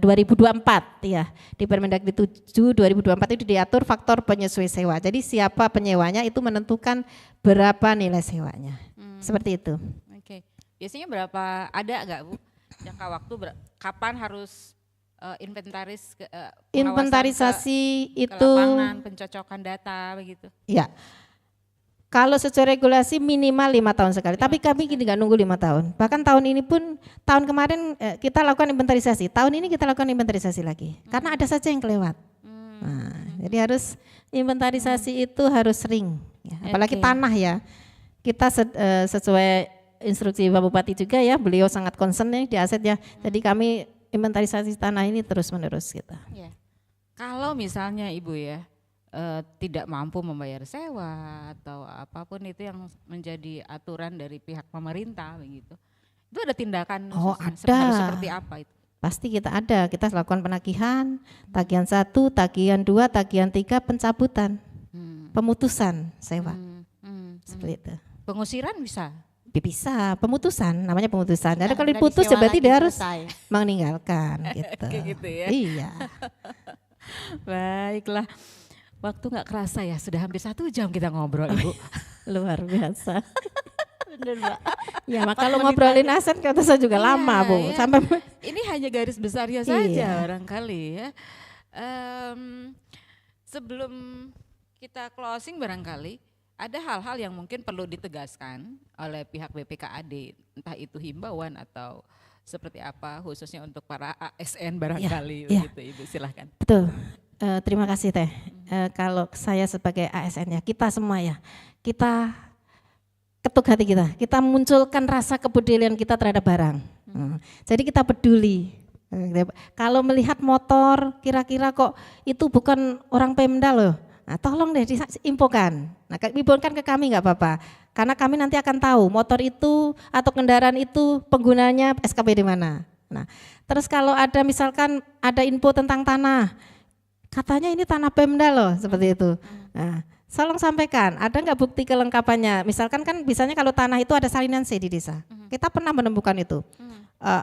ya. Di Permendagri 7 2024 itu diatur faktor penyesuaian sewa. Jadi siapa penyewanya itu menentukan berapa nilai sewanya. Seperti itu. Oke. Biasanya berapa, ada nggak Bu jangka waktu kapan harus inventaris Inventarisasi ke itu lapangan, pencocokan data begitu? ya. Kalau secara regulasi minimal 5 tahun sekali, tapi kami tidak nunggu 5 tahun. Bahkan tahun ini pun, tahun kemarin kita lakukan inventarisasi, tahun ini kita lakukan inventarisasi lagi, karena ada saja yang kelewat. Nah, jadi harus inventarisasi itu harus sering, ya. Apalagi tanah ya. Kita sesuai instruksi Pak Bupati juga ya, beliau sangat concern nih di aset ya. Jadi kami inventarisasi tanah ini terus menerus gitu. Ya. Kalau misalnya Ibu ya, tidak mampu membayar sewa atau apapun itu yang menjadi aturan dari pihak pemerintah begitu. Itu ada tindakan ada. harus seperti apa itu? Pasti kita lakukan penagihan, tagihan 1, tagihan 2, tagihan 3, pencabutan, pemutusan sewa. Seperti itu. Pengusiran bisa? Bisa, pemutusan, namanya pemutusan. Jadi kalau Nggak diputus disewa berarti lagi, dia harus selesai. meninggalkan gitu. Kayak gitu ya. Iya. Baiklah. Waktu nggak kerasa ya, sudah hampir 1 jam kita ngobrol Ibu. Luar biasa. Bener Mbak. Ya, maka kalau ngobrolin aset kata saya juga lama, Bu. Iya. Sampai Ini hanya garis besarnya saja Iya. barangkali ya. Sebelum kita closing barangkali ada hal-hal yang mungkin perlu ditegaskan oleh pihak BPKAD, entah itu himbauan atau seperti apa khususnya untuk para ASN barangkali iya. begitu Ibu, silahkan. betul. Terima kasih Teh. Kalau saya sebagai ASN ya, kita semua ya, kita ketuk hati kita munculkan rasa kepedulian kita terhadap barang. Jadi kita peduli. Kalau melihat motor, kira-kira kok itu bukan orang Pemda loh. Nah, tolong deh diinfokan. Nah, infokan ke kami nggak apa-apa. Karena kami nanti akan tahu motor itu atau kendaraan itu penggunanya SKP di mana. Nah, terus kalau ada misalkan ada info tentang tanah, katanya ini tanah Pemda loh, seperti itu. Nah, tolong sampaikan, ada nggak bukti kelengkapannya? Misalkan kan biasanya kalau tanah itu ada salinan C di desa. Kita pernah menemukan itu.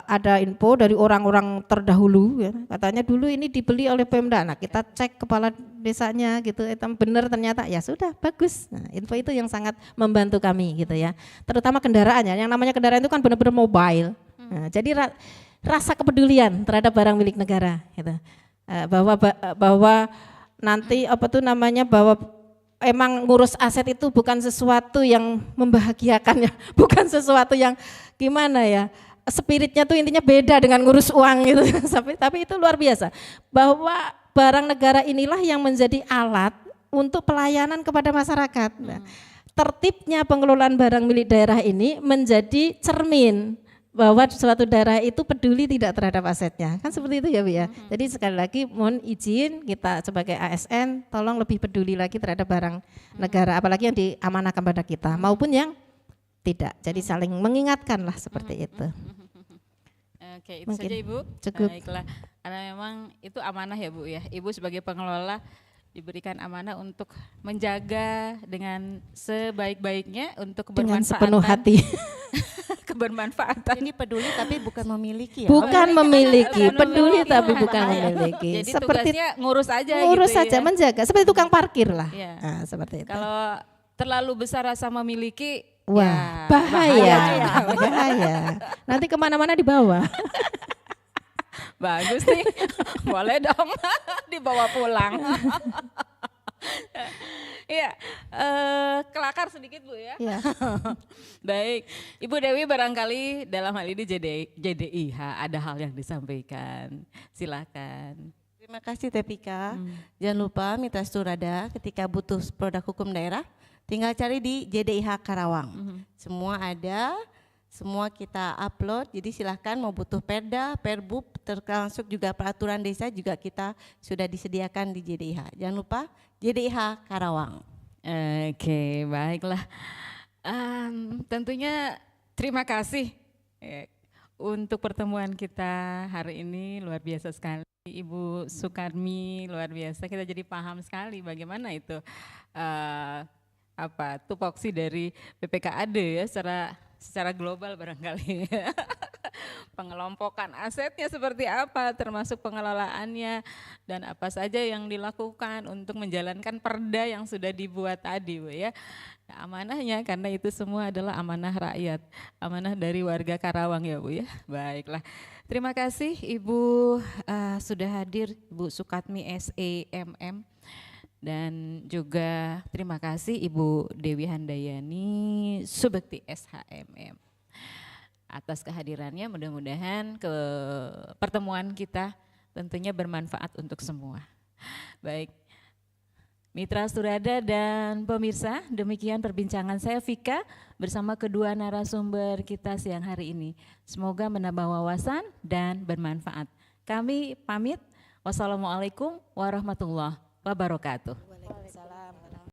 Ada info dari orang-orang terdahulu, ya, katanya dulu ini dibeli oleh Pemda. Nah, kita cek kepala desanya gitu, itu benar ternyata ya sudah bagus. Nah, info itu yang sangat membantu kami gitu ya. Terutama kendaraannya, yang namanya kendaraan itu kan benar-benar mobile. Nah, jadi rasa kepedulian terhadap barang milik negara gitu. Bahwa nanti bahwa emang ngurus aset itu bukan sesuatu yang membahagiakan ya, bukan sesuatu yang gimana ya, spiritnya tuh intinya beda dengan ngurus uang gitu. Tapi itu luar biasa, bahwa barang negara inilah yang menjadi alat untuk pelayanan kepada masyarakat. Nah, tertibnya pengelolaan barang milik daerah ini menjadi cermin bahwa suatu daerah itu peduli tidak terhadap asetnya, kan seperti itu ya Bu ya. Jadi sekali lagi mohon izin kita sebagai ASN tolong lebih peduli lagi terhadap barang negara, apalagi yang diamanahkan pada kita maupun yang tidak. Jadi saling mengingatkan lah seperti itu. Oke, itu Mungkin saja Ibu. cukup. Baiklah, karena memang itu amanah ya Bu ya. Ibu sebagai pengelola diberikan amanah untuk menjaga dengan sebaik-baiknya untuk Dengan kebermanfaatan. sepenuh hati. Kebermanfaatan. Jadi peduli tapi bukan memiliki ya. Bukan memiliki, Bukan peduli memiliki. tapi bukan memiliki. Jadi Seperti tugasnya ngurus aja ngurus gitu saja, ya. menjaga, seperti tukang parkir lah. Iya. Nah, seperti itu. Kalau terlalu besar rasa memiliki, Wah, ya bahaya, juga. bahaya. Nanti kemana-mana dibawa. Bagus nih, boleh dong dibawa pulang. Iya, kelakar sedikit Bu ya. Ya. Baik, Ibu Dewi barangkali dalam hal ini JDIH ada hal yang disampaikan, silakan. Terima kasih Tepika. Jangan lupa Mitra Sturada ketika butuh produk hukum daerah tinggal cari di JDIH Karawang. Semua ada, semua kita upload, jadi silahkan mau butuh perda, perbub, termasuk juga peraturan desa juga kita sudah disediakan di JDIH. Jangan lupa JDIH Karawang. Oke, baiklah. Tentunya terima kasih untuk pertemuan kita hari ini, luar biasa sekali. Ibu Sukarmi luar biasa, kita jadi paham sekali bagaimana itu tupoksi dari PPKAD ya secara global barangkali. Pengelompokan asetnya seperti apa, termasuk pengelolaannya dan apa saja yang dilakukan untuk menjalankan perda yang sudah dibuat tadi Bu ya. Nah, amanahnya karena itu semua adalah amanah rakyat, amanah dari warga Karawang ya Bu ya. Baiklah, terima kasih Ibu sudah hadir, Ibu Sukatmi SEMM. Dan juga terima kasih Ibu Dewi Handayani Subekti SHMM atas kehadirannya. Mudah-mudahan ke pertemuan kita tentunya bermanfaat untuk semua. Baik, Mitra Sturada dan pemirsa, demikian perbincangan saya Vika bersama kedua narasumber kita siang hari ini. Semoga menambah wawasan dan bermanfaat. Kami pamit. Wassalamualaikum warahmatullahi wabarakatuh. Waalaikumsalam.